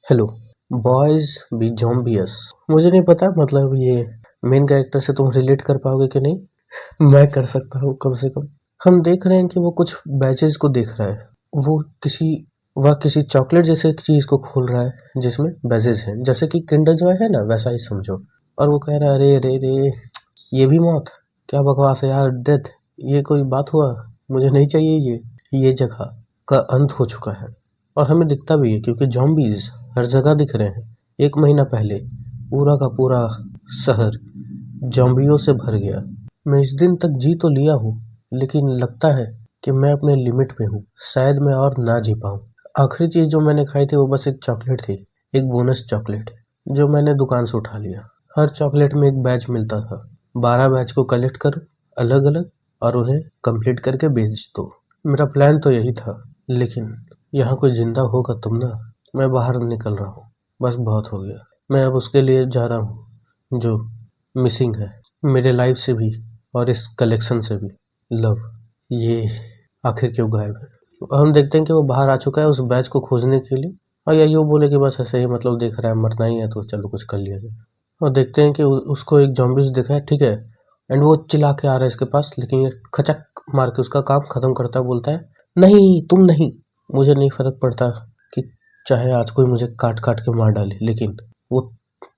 Hello. Boys B जॉम्बियस। मुझे नहीं पता मतलब ये मेन कैरेक्टर से तुम रिलेट कर पाओगे कि नहीं। मैं कर सकता हूँ कम से कम। हम देख रहे हैं कि वो कुछ बैचेस को देख रहा है। वो किसी वह किसी चॉकलेट जैसे चीज को खोल रहा है जिसमें बैचेस हैं, जैसे कि किंडर जॉय है ना, वैसा ही समझो। और वो कह रहा है, अरे अरे अरे, ये भी मौत, क्या बकवास है यार, डेथ, ये कोई बात हुआ, मुझे नहीं चाहिए ये जगह का अंत हो चुका है। और हमें दिखता भी है क्योंकि जॉम्बीज हर जगह दिख रहे हैं। 1 महीना पहले पूरा का पूरा शहर जॉम्बियों से भर गया। मैं इस दिन तक जी तो लिया हूँ, लेकिन लगता है कि मैं अपने लिमिट पे हूँ। शायद मैं और ना जी पाऊँ। आखिरी चीज जो मैंने खाई थी वो बस एक चॉकलेट थी, एक बोनस चॉकलेट, जो मैंने दुकान से उठा लिया। हर चॉकलेट में एक बैच मिलता था। 12 बैच को कलेक्ट करो अलग अलग, और उन्हें कंप्लीट करके बेच दो। मेरा प्लान तो यही था, लेकिन यहाँ कोई जिंदा होगा तुम ना। मैं बाहर निकल रहा हूँ, बस बहुत हो गया। मैं अब उसके लिए जा रहा हूँ जो मिसिंग है, मेरे लाइफ से भी और इस कलेक्शन से भी। लव, ये आखिर क्यों गायब है। हम देखते हैं कि वो बाहर आ चुका है उस बैच को खोजने के लिए। और या यूँ बोले कि बस ऐसे ही मतलब देख रहा है, मरना ही है तो चलो कुछ कर लिया जाए। और देखते हैं कि उसको एक जॉम्बिस दिखा है, ठीक है। एंड वो चिल्ला के आ रहा है इसके पास, लेकिन ये खचक मार के उसका काम खत्म करता है। बोलता है, नहीं तुम नहीं, मुझे नहीं फर्क पड़ता कि चाहे आज कोई मुझे काट काट के मार डाले, लेकिन वो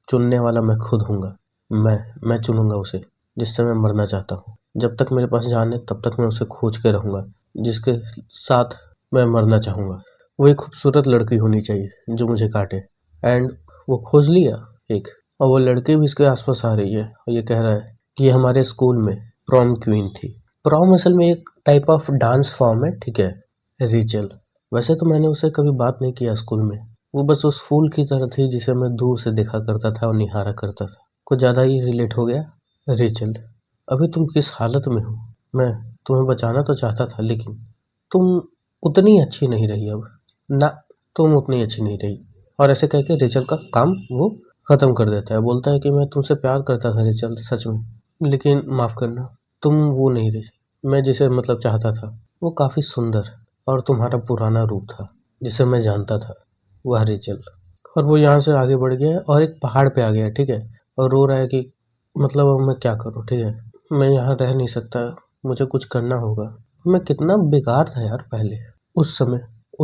चुनने वाला मैं खुद हूँगा। मैं चुनूंगा उसे जिससे मैं मरना चाहता हूँ। जब तक मेरे पास जान है तब तक मैं उसे खोज के रहूंगा जिसके साथ मैं मरना चाहूंगा। वो एक खूबसूरत लड़की होनी चाहिए जो मुझे काटे। एंड वो खोज लिया एक, और वो लड़की भी इसके आसपास आ रही है और ये कह रहा है कि ये हमारे स्कूल में प्रॉम क्वीन थी। प्रॉम असल में एक टाइप ऑफ डांस फॉर्म है, ठीक है, रिचल। वैसे तो मैंने उससे कभी बात नहीं किया स्कूल में। वो बस उस फूल की तरह थी जिसे मैं दूर से देखा करता था और निहारा करता था। कुछ ज़्यादा ही रिलेट हो गया। रिचल, अभी तुम किस हालत में हो। मैं तुम्हें बचाना तो चाहता था, लेकिन तुम उतनी अच्छी नहीं रही अब। ना, तुम उतनी अच्छी नहीं रही। और ऐसे कह के रिचल का काम वो ख़त्म कर देता है। बोलता है कि मैं तुमसे प्यार करता था रिचल, सच में, लेकिन माफ़ करना, तुम वो नहीं रही मैं जिसे मतलब चाहता था। वो काफ़ी सुंदर और तुम्हारा पुराना रूप था जिसे मैं जानता था, वह रिचल। और वो यहाँ से आगे बढ़ गया है और एक पहाड़ पे आ गया है, ठीक है। और रो रहा है कि मतलब अब मैं क्या करूँ, ठीक है, मैं यहाँ रह नहीं सकता, मुझे कुछ करना होगा। मैं कितना बेकार था यार पहले। उस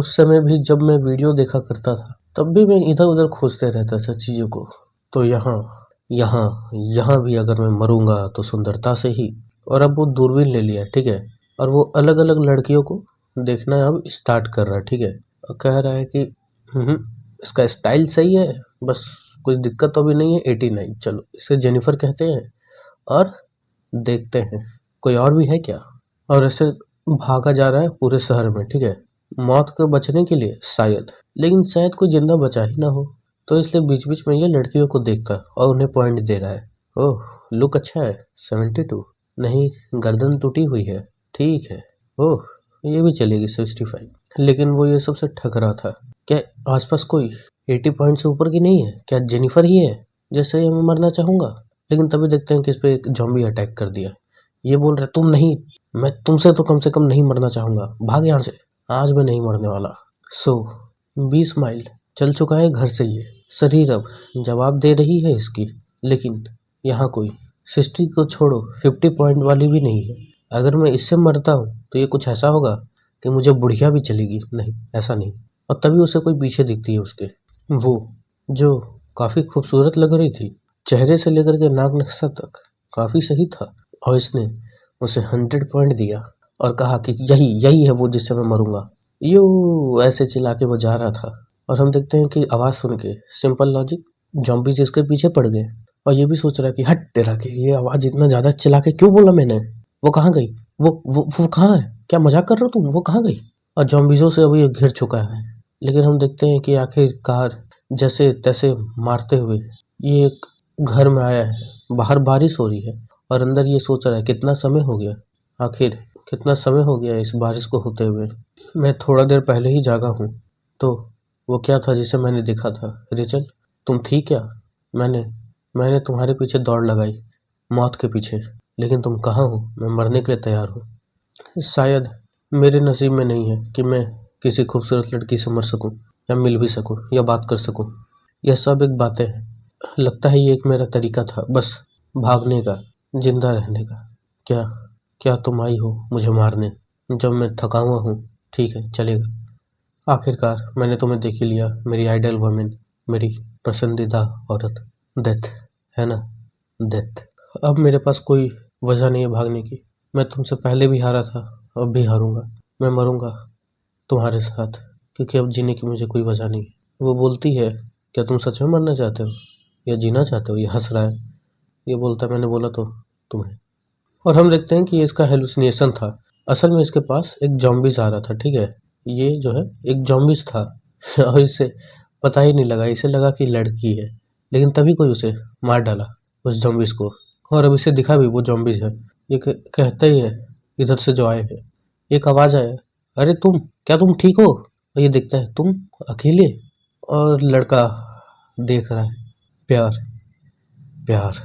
समय भी जब मैं वीडियो देखा करता था तब भी मैं इधर उधर खोजते रहता था चीज़ों को। तो यहाँ यहाँ यहाँ भी अगर मैं मरूंगा तो सुंदरता से ही। और अब वो दूरबीन ले लिया, ठीक है। और वो अलग अलग लड़कियों को देखना अब स्टार्ट कर रहा है, ठीक है। और कह रहा है कि हम्म, इसका स्टाइल सही है, बस कुछ दिक्कत तो अभी नहीं है। 89, चलो इसे जेनिफर कहते हैं। और देखते हैं कोई और भी है क्या। और ऐसे भागा जा रहा है पूरे शहर में, ठीक है, मौत को बचने के लिए शायद। लेकिन शायद कोई जिंदा बचा ही ना हो, तो इसलिए बीच बीच में ये लड़कियों को देखता और उन्हें पॉइंट दे रहा है। ओह, लुक अच्छा है, 72, नहीं, गर्दन टूटी हुई है, ठीक है। ओह, ये भी चलेगी 65। लेकिन वो ये सबसे ठग रहा था। क्या आसपास कोई 80 पॉइंट से ऊपर की नहीं है? क्या जेनिफर ही है जैसे मैं मरना चाहूंगा? लेकिन तभी देखते हैं कि इस पे एक जॉम्बी अटैक कर दिया। ये बोल रहा है, तुम नहीं, मैं तुमसे तो कम से कम नहीं मरना चाहूंगा, भाग यहाँ से, आज मैं नहीं मरने वाला। सो 20 माइल चल चुका है घर से ये शरीर, अब जवाब दे रही है इसकी। लेकिन यहाँ कोई 60 को छोड़ो 50 पॉइंट वाली भी नहीं है। अगर मैं इससे मरता हूँ तो ये कुछ ऐसा होगा कि मुझे बुढ़िया भी चलेगी, नहीं ऐसा नहीं। और तभी उसे कोई पीछे दिखती है उसके, वो जो काफी खूबसूरत लग रही थी, चेहरे से लेकर के नाक नक्शा तक काफी सही था। और इसने उसे 100 पॉइंट दिया और कहा कि यही यही है वो जिससे मैं मरूंगा। यू ऐसे चिल्ला के वो जा रहा था। और हम देखते हैं कि आवाज सुन के, सिंपल लॉजिक, जॉम्बी जिसके पीछे पड़ गए। और ये भी सोच रहा है कि हट तेरा के, ये आवाज इतना ज्यादा चिल्ला के क्यों बोला मैंने, वो कहाँ गई, वो कहाँ है, क्या मजाक कर रहे हो तुम, वो कहाँ गई। और जॉम्बियों से अभी ये घिर चुका है। लेकिन हम देखते हैं कि आखिरकार जैसे तैसे मारते हुए ये एक घर में आया है। बाहर बारिश हो रही है और अंदर ये सोच रहा है कितना समय हो गया, आखिर कितना समय हो गया इस बारिश को होते हुए। मैं थोड़ा देर पहले ही जागा हूँ। तो वो क्या था जिसे मैंने देखा था, रिचल, तुम थी क्या। मैंने मैंने तुम्हारे पीछे दौड़ लगाई, मौत के पीछे, लेकिन तुम कहाँ हो। मैं मरने के लिए तैयार हूँ। शायद मेरे नसीब में नहीं है कि मैं किसी खूबसूरत लड़की से मर सकूं। या मिल भी सकूं या बात कर सकूं। यह सब एक बातें हैं। लगता है ये एक मेरा तरीका था, बस भागने का, जिंदा रहने का। क्या क्या तुम आई हो मुझे मारने जब मैं थका हुआ हूँ? ठीक है, चलेगा। आखिरकार मैंने तुम्हें देख ही लिया, मेरी आइडल वुमेन, मेरी पसंदीदा औरत, डेथ, है ना? डेथ। अब मेरे पास कोई वजह नहीं है भागने की। मैं तुमसे पहले भी हारा था, अब भी हारूंगा। मैं मरूंगा तुम्हारे साथ, क्योंकि अब जीने की मुझे कोई वजह नहीं है। वो बोलती है, क्या तुम सच में मरना चाहते हो या जीना चाहते हो? ये हंस रहा है। ये बोलता है, मैंने बोला तो तुम्हें। और हम देखते हैं कि ये इसका हेलुसिनेशन था। असल में इसके पास एक जॉम्बिस आ रहा था, ठीक है। ये जो है एक जॉम्बिस था और इसे पता ही नहीं लगा, इसे लगा कि लड़की है। लेकिन तभी कोई उसे मार डाला, उस जॉम्बिस को। और अब इसे दिखा भी वो जॉम्बिस है। ये कहता ही है, इधर से जो आए हैं। एक आवाज आया, अरे तुम, क्या तुम ठीक हो? और ये देखता है, तुम अकेले? और लड़का देख रहा है, प्यार, प्यार।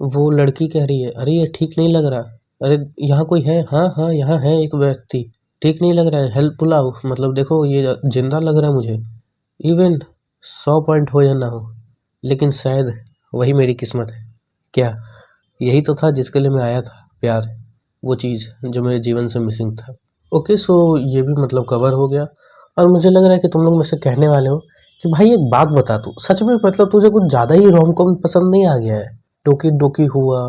वो लड़की कह रही है, अरे ये ठीक नहीं लग रहा। अरे यहाँ कोई है? हाँ हाँ, यहाँ है एक व्यक्ति। ठीक नहीं लग रहा है, हेल्प बुलाओ। मतलब देखो, ये जिंदा लग रहा है मुझे। इवन 100 पॉइंट हो या ना हो, लेकिन शायद वही मेरी किस्मत है। क्या यही तो था जिसके लिए मैं आया था? प्यार, वो चीज़ जो मेरे जीवन से मिसिंग था। ओके, सो ये भी मतलब कवर हो गया। और मुझे लग रहा है कि तुम लोग मुझसे कहने वाले हो कि भाई एक बात बता, तू सच में मतलब तुझे कुछ ज़्यादा ही रोम कॉम पसंद नहीं आ गया है? डोकी डोकी हुआ,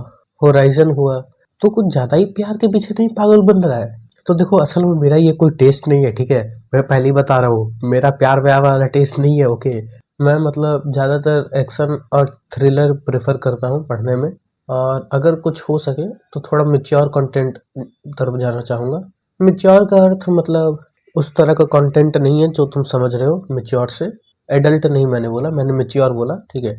होराइजन हुआ, तो कुछ ज़्यादा ही प्यार के पीछे नहीं पागल बन रहा है? तो देखो, असल में मेरा ये कोई टेस्ट नहीं है, ठीक है। मैं पहले ही बता रहा हूँ, मेरा प्यार व्यार वाला टेस्ट नहीं है, ओके। मैं मतलब ज़्यादातर एक्शन और थ्रिलर प्रेफर करता हूँ पढ़ने में। और अगर कुछ हो सके तो थोड़ा मैच्योर कंटेंट तरफ जाना चाहूँगा। मैच्योर का अर्थ मतलब उस तरह का कंटेंट नहीं है जो तुम समझ रहे हो मैच्योर से। एडल्ट नहीं मैंने बोला, मैंने मैच्योर बोला, ठीक है।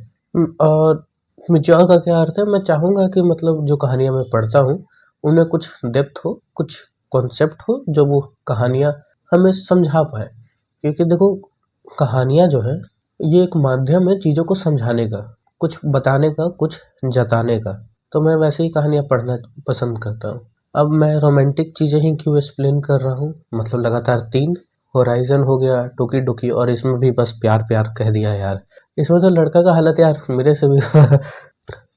और मैच्योर का क्या अर्थ है? मैं चाहूँगा कि मतलब जो कहानियाँ मैं पढ़ता हूँ उनमें कुछ डेप्थ हो, कुछ कॉन्सेप्ट हो, जो वो कहानियाँ हमें समझा पाए। क्योंकि देखो, कहानियाँ जो है ये एक माध्यम है चीज़ों को समझाने का, कुछ बताने का, कुछ जताने का। तो मैं वैसे ही कहानियाँ पढ़ना पसंद करता हूँ। अब मैं रोमांटिक चीज़ें ही क्यों एक्सप्लेन कर रहा हूँ, मतलब लगातार 3 होराइजन हो गया, टोकी डोकी, और इसमें भी बस प्यार प्यार कह दिया यार। इसमें तो लड़का का हालत यार मेरे से भी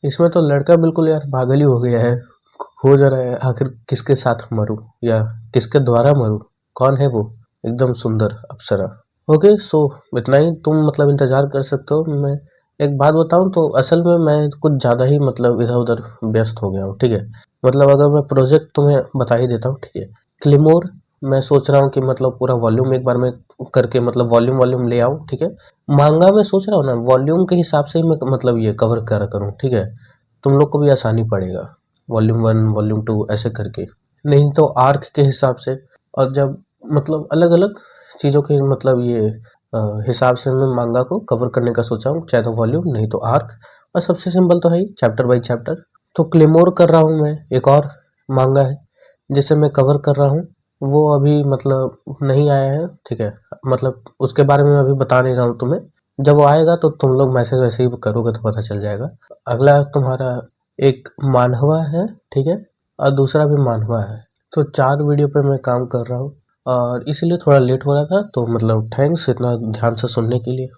इसमें तो लड़का बिल्कुल यार पागल ही हो गया है। खोज रहा है आखिर किसके साथ मरूं या किसके द्वारा मरूं। कौन है वो एकदम सुंदर अप्सरा? ओके, सो इतना ही तुम मतलब इंतजार कर सकते हो। मैं एक बात बताऊं तो असल में मैं कुछ ज़्यादा ही मतलब इधर उधर व्यस्त हो गया हूँ, ठीक है। मतलब अगर मैं प्रोजेक्ट तुम्हें बता ही देता हूँ, ठीक है। क्लिमोर, मैं सोच रहा हूँ कि मतलब पूरा वॉल्यूम एक बार में करके मतलब वॉल्यूम वॉल्यूम ले आऊँ, ठीक है। मांगा मैं सोच रहा हूँ ना वॉल्यूम के हिसाब से ही मैं मतलब ये कवर करा करूँ, ठीक है। तुम लोग को भी आसानी पड़ेगा, वॉल्यूम 1 वॉल्यूम 2 ऐसे करके। नहीं तो आर्क के हिसाब से। और जब मतलब अलग अलग चीज़ों के मतलब ये हिसाब से मैं मांगा को कवर करने का सोचा हूँ, चाहे तो वॉल्यूम नहीं तो आर्क। और सबसे सिंपल तो है ही चैप्टर बाई चैप्टर। तो क्लेमोर कर रहा हूँ मैं, एक और मांगा है जिसे मैं कवर कर रहा हूँ। वो अभी मतलब नहीं आया है, ठीक है। मतलब उसके बारे में अभी बता नहीं रहा हूँ तुम्हें। जब वो आएगा तो तुम लोग मैसेज वैसे ही करोगे तो पता चल जाएगा। अगला तुम्हारा एक मानहवा है, ठीक है, और दूसरा भी मानहवा है। तो 4 वीडियो पे मैं काम कर रहा हूँ और इसीलिए थोड़ा लेट हो रहा था। तो मतलब थैंक्स इतना ध्यान से सुनने के लिए।